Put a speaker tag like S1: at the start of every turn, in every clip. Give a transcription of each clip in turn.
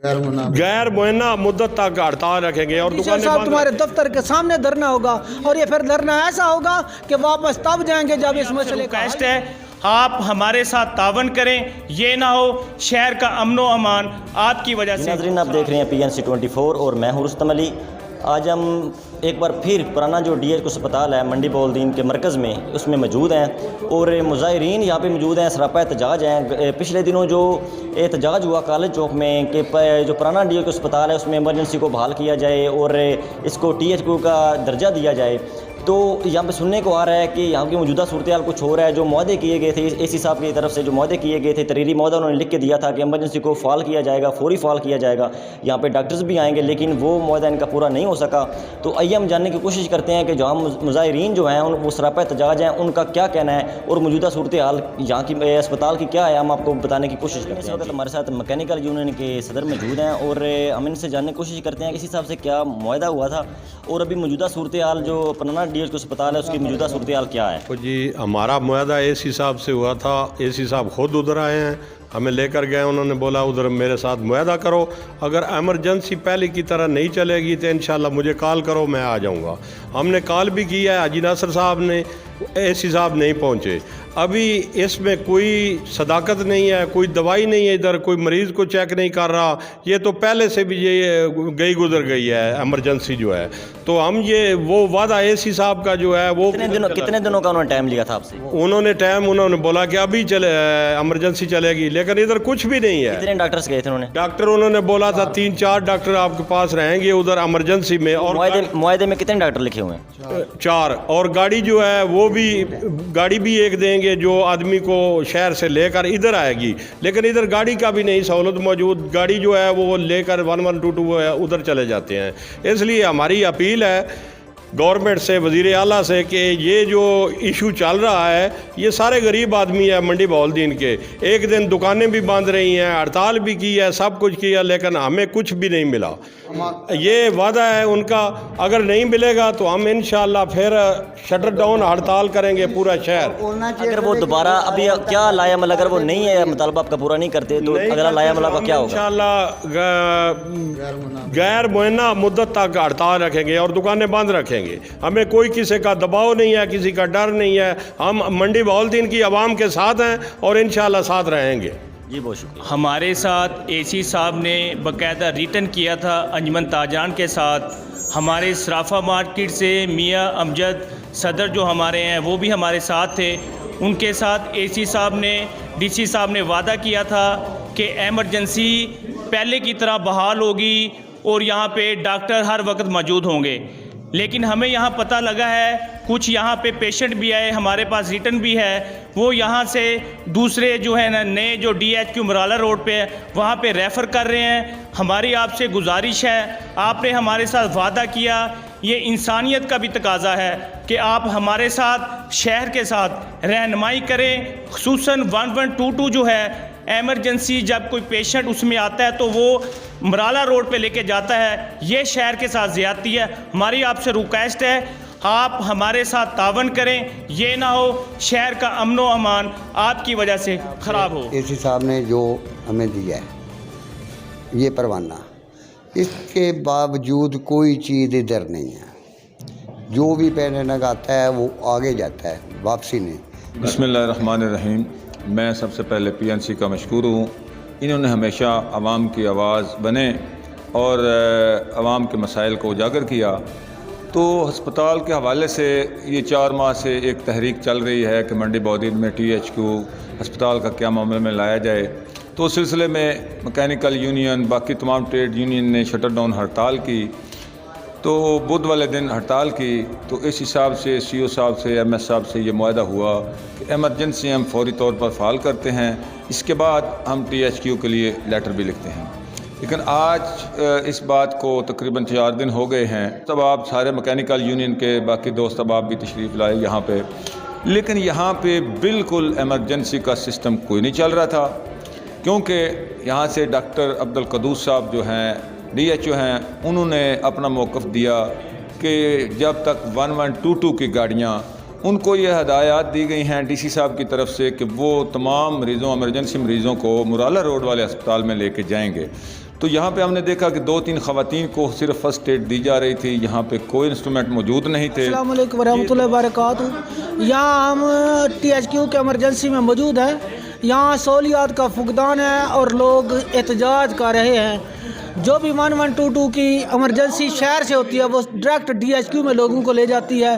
S1: गैर मुअन्ना मुद्दत तक हड़ताल रखेंगे और दुकानें
S2: साहब
S1: बंद
S2: तुम्हारे दफ्तर के सामने धरना होगा और ये फिर धरना ऐसा होगा कि वापस तब जाएंगे जब इस मसले का
S3: रिक्वेस्ट है आप हमारे साथ तावन करें, ये ना हो शहर का अमनो अमान आपकी वजह से।
S4: नाज़रीन आप देख रहे हैं PNC 24 और मैं हूं रुस्तम अली। आज हम एक बार फिर पुराना जो DH अस्पताल है मंडी बहाउद्दीन के मरकज़ में उसमें मौजूद हैं और मुज़ाहिरीन यहाँ पे मौजूद हैं, सरापा एहतजाज हैं। पिछले दिनों जो एहतजाज हुआ कॉलेज चौक में कि जो पुराना DH अस्पताल है उसमें इमरजेंसी को बहाल किया जाए और इसको THQ का दर्जा दिया जाए, तो यहाँ पे सुनने को आ रहा है कि यहाँ की मौजूदा सूरत हाल कुछ हो रहा है। जो मुआहदे किए गए थे AC साहब की तरफ से, जो मुआहदे किए गए थे, तहरीरी मुआहदा उन्होंने लिख के दिया था कि इमरजेंसी को फ़ाल किया जाएगा, फौरी फ़ाल किया जाएगा, यहाँ पे डॉक्टर्स भी आएंगे, लेकिन वो मुआहदा इनका पूरा नहीं हो सका। तो आइए हम जानने की कोशिश करते हैं कि जो हम मुज़ाहिरीन जो हैं वो सरापा एहतजाज हैं, उनका क्या कहना है और मौजूदा सूरत हाल यहाँ की अस्पताल की क्या है, हम आपको बताने की कोशिश करते हैं। इस वक्त हमारे साथ मैकेनिकल यूनियन के सदर मौजूद हैं और हम इनसे जानने की कोशिश करते हैं कि इस हिसाब से क्या मुआहदा हुआ था और अभी मौजूदा सूरत हाल जो पुराना DH अस्पताल है उसकी मौजूदा सूरत हाल क्या है।
S1: तो जी हमारा मुआहदा AC साहब से हुआ था। AC साहब खुद उधर आए हैं, हमें लेकर गए, उन्होंने बोला उधर मेरे साथ मुआहदा करो, अगर एमरजेंसी पहले की तरह नहीं चलेगी तो इंशाल्लाह मुझे कॉल करो, मैं आ जाऊंगा। हमने कॉल भी किया है, हाजी नासर साहब ने, AC साहब नहीं पहुंचे। अभी इसमें कोई सदाकत नहीं है, कोई दवाई नहीं है, इधर कोई मरीज़ को चेक नहीं कर रहा। ये तो पहले से भी ये गई गुजर गई है एमरजेंसी जो है। तो हम ये वो वादा AC साहब का जो है वो
S4: कितने दिनों का उन्होंने टाइम लिया था आपसे?
S1: उन्होंने बोला कि अभी चले एमरजेंसी चलेगी, लेकिन इधर कुछ भी नहीं है।
S4: कितने डॉक्टर्स गए थे उन्होंने?
S1: डॉक्टर उन्होंने बोला था 3-4 डॉक्टर आपके पास रहेंगे उधर एमरजेंसी में। और
S4: मुआहदे में कितने डॉक्टर लिखे हुए हैं?
S1: 4। और गाड़ी जो है वो भी गाड़ी भी एक देंगे जो आदमी को शहर से लेकर इधर आएगी, लेकिन इधर गाड़ी का भी नहीं सहूलत मौजूद। गाड़ी जो है वो लेकर 1122 उधर चले जाते हैं। इसलिए हमारी अपील है गवर्नमेंट से, वज़ीर आला से, कि ये जो इशू चल रहा है, ये सारे गरीब आदमी है मंडी बहाउद्दीन के। एक दिन दुकानें भी बंद रही हैं, हड़ताल भी की है, सब कुछ किया, लेकिन हमें कुछ भी नहीं मिला। ये वादा है उनका, अगर नहीं मिलेगा तो हम इंशाअल्लाह फिर शटर डाउन हड़ताल करेंगे पूरा शहर।
S4: अगर वो दोबारा अभी क्या लायामल, अगर वो नहीं है मुतालबा आपका पूरा नहीं करते तो अगला लायामल का क्या होगा?
S1: इंशाअल्लाह गैर मुअन्ना मुद्दत तक हड़ताल रखेंगे और दुकानें बंद रखेंगे। हमें कोई किसी का दबाव नहीं है, किसी का डर नहीं है। हम मंडी बहाउद्दीन की आवाम के साथ हैं और इंशाअल्लाह साथ रहेंगे।
S4: जी बहुत शुक्रिया।
S3: हमारे साथ AC साहब ने बाकायदा रिटर्न किया था अंजुमन ताजान के साथ। हमारे सराफा मार्केट से मियाँ अमजद सदर जो हमारे हैं वो भी हमारे साथ थे। उनके साथ AC साहब ने, DC साहब ने वादा किया था कि एमरजेंसी पहले की तरह बहाल होगी और यहाँ पे डॉक्टर हर वक्त मौजूद होंगे। लेकिन हमें यहाँ पता लगा है कुछ यहाँ पे पेशेंट भी आए, हमारे पास रिटर्न भी है, वो यहाँ से दूसरे जो है ना नए जो DHQ मराला रोड पे है वहाँ पे रेफ़र कर रहे हैं। हमारी आपसे गुजारिश है, आपने हमारे साथ वादा किया, ये इंसानियत का भी तकाजा है कि आप हमारे साथ शहर के साथ रहनुमाई करें। खुसूसन 1122 जो है एमरजेंसी, जब कोई पेशेंट उसमें आता है तो वो मराला रोड पे लेके जाता है, ये शहर के साथ ज़्यादती है। हमारी आपसे रिक्वेस्ट है आप हमारे साथ तावन करें, ये ना हो शहर का अमनो अमान आपकी वजह से ख़राब हो।
S5: AC साहब ने जो हमें दिया है ये परवाना, इसके बावजूद कोई चीज़ इधर नहीं है। जो भी पैसे लगाता है वो आगे जाता है, वापसी नहीं।
S6: बिस्मिल्लाहिर्रहमानिर्रहीम। मैं सबसे पहले PNC का मशकूर हूँ। इन्होंने हमेशा आवाम की आवाज़ बने और आवाम के मसाइल को उजागर किया। तो अस्पताल के हवाले से ये 4 माह से एक तहरीक चल रही है कि मंडी बहाउद्दीन में THQ अस्पताल का क्या मामले में लाया जाए। तो उस सिलसिले में मैकेनिकल यूनियन, बाकी तमाम ट्रेड यूनियन ने शटर डाउन हड़ताल की। तो बुध वाले दिन हड़ताल की तो इस हिसाब से CO साहब से, MS साहब से ये मुआहदा हुआ कि एमरजेंसी हम फौरी तौर पर फ़ाल करते हैं, इसके बाद हम THQ के लिए लेटर भी लिखते हैं। लेकिन आज इस बात को तकरीबन 4 दिन हो गए हैं। तब आप सारे मैकेनिकल यूनियन के बाकी दोस्त अब आप भी तशरीफ़ लाए यहाँ पे, लेकिन यहाँ पे बिल्कुल एमरजेंसी का सिस्टम कोई नहीं चल रहा था, क्योंकि यहाँ से डॉक्टर अब्दुल कदूस साहब जो हैं DHO हैं, उन्होंने अपना मौक़िफ़ दिया कि जब तक 1122 की गाड़ियाँ, उनको ये हदायत दी गई हैं DC साहब की तरफ से कि वो तमाम मरीज़ों, एमरजेंसी मरीज़ों को मुराला रोड वाले अस्पताल में लेके जाएंगे। تو یہاں پہ ہم نے دیکھا کہ 2-3 خواتین کو صرف فرسٹ ایڈ دی جا رہی تھی، یہاں پہ کوئی انسٹرومنٹ موجود نہیں تھے۔
S2: السلام علیکم ورحمۃ اللہ وبرکاتہ۔ یہاں ہم THQ کے ایمرجنسی میں موجود ہیں۔ یہاں سہولیات کا فقدان ہے اور لوگ احتجاج کر رہے ہیں۔ جو بھی 1122 کی ایمرجنسی شہر سے ہوتی ہے وہ ڈائریکٹ DHQ میں لوگوں کو لے جاتی ہے،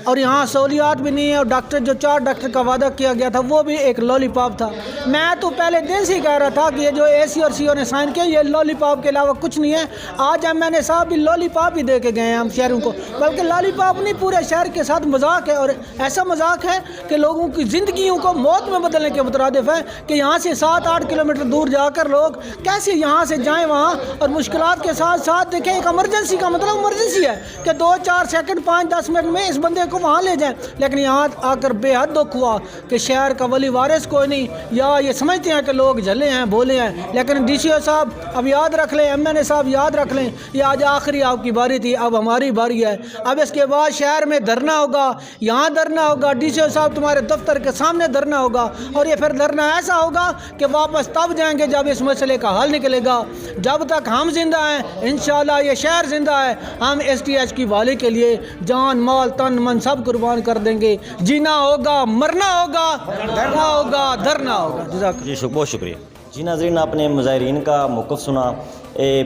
S2: اور یہاں سہولیات بھی نہیں ہے، اور ڈاکٹر جو 4 ڈاکٹر کا وعدہ کیا گیا تھا وہ بھی ایک لالی پاپ تھا۔ میں تو پہلے دن سے ہی کہہ رہا تھا کہ یہ جو AC اور CO نے سائن کیا یہ لالی پاپ کے علاوہ کچھ نہیں ہے۔ آج MNA صاحب بھی لالی پاپ ہی دے کے گئے ہیں ہم شہروں کو، بلکہ لالی پاپ نہیں، پورے شہر کے ساتھ مذاق ہے، اور ایسا مذاق ہے کہ لوگوں کی زندگیوں کو موت میں بدلنے کے مترادف ہے کہ یہاں سے 7-8 کلومیٹر دور جا کر لوگ کیسے یہاں سے جائیں وہاں، اور مشکلات کے ساتھ ساتھ دیکھیں ایک ایمرجنسی کا مطلب ایمرجنسی ہے کہ 2-4 سیکنڈ 5-10 منٹ میں اس بندے کو وہاں لے جائیں، لیکن یہاں آ کر بے حد دکھ ہوا کہ شہر کا ولی وارث کوئی نہیں، یا یہ سمجھتے ہیں کہ لوگ جھلے ہیں بولے ہیں، لیکن DCO صاحب اب یاد رکھ لیں، MNA صاحب یاد رکھ لیں، یہ آج آخری آپ کی باری تھی، اب ہماری باری ہے۔ اب اس کے بعد شہر میں دھرنا ہوگا، یہاں دھرنا ہوگا، DCO صاحب تمہارے دفتر کے سامنے دھرنا ہوگا، اور یہ پھر دھرنا ایسا ہوگا کہ واپس تب جائیں گے جب اس مسئلے کا حل نکلے گا۔ جب تک ہم زندہ ہیں انشاءاللہ یہ شہر زندہ ہے، ہم STH کی والی کے لیے جان مال تن من سب قربان کر دیں گے۔ جینا ہوگا، مرنا ہوگا، دھرنا ہوگا، دھرنا ہوگا۔ جزاک
S4: جی بہت شکریہ۔ جی ناظرین، آپ نے مظاہرین کا موقف سنا۔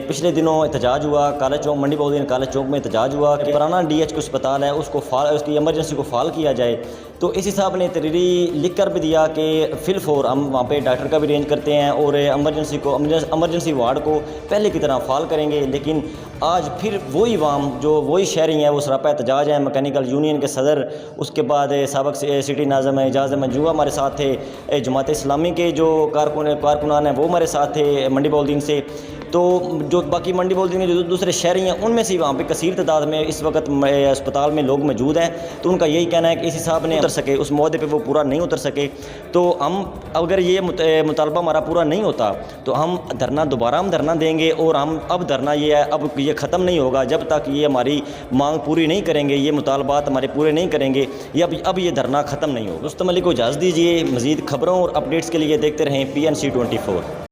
S4: پچھلے دنوں احتجاج ہوا کالج چوک، منڈی بہودین کالج چوک میں احتجاج ہوا کہ پرانا DHQ اسپتال ہے اس کی ایمرجنسی کو فعال کیا جائے۔ تو اسی صاحب نے تحریری لکھ کر بھی دیا کہ فی الفور ہم وہاں پہ ڈاکٹر کا بھی ارینج کرتے ہیں اور ایمرجنسی وارڈ کو پہلے کی طرح فعال کریں گے، لیکن آج پھر وہی عوام جو وہی شہری ہیں وہ سراپا احتجاج ہیں۔ میکینیکل یونین کے صدر، اس کے بعد سابق سٹی ناظم اعجاز احمد جوا ہمارے ساتھ تھے، جماعت اسلامی کے جو کارکنان ہیں وہ ہمارے ساتھ تھے منڈی بہودین سے، تو جو باقی منڈی بہودین جو دوسرے شہری ہیں ان میں سے وہاں پہ کثیر تعداد میں اس وقت اسپتال میں لوگ موجود ہیں۔ تو ان کا یہی کہنا ہے کہ اسی صاحب نے اتر سکے، اس معاہدے پہ وہ پورا نہیں اتر سکے، تو ہم اگر یہ مطالبہ ہمارا پورا نہیں ہوتا تو ہم دوبارہ دھرنا دیں گے، اور ہم اب دھرنا یہ ہے، اب یہ ختم نہیں ہوگا جب تک یہ ہماری مانگ پوری نہیں کریں گے، یہ مطالبات ہمارے پورے نہیں کریں گے، اب یہ دھرنا ختم نہیں ہوگا۔ رستم علی کو اجازت دیجیے، مزید خبروں اور اپڈیٹس کے لیے دیکھتے رہیں PNC 24۔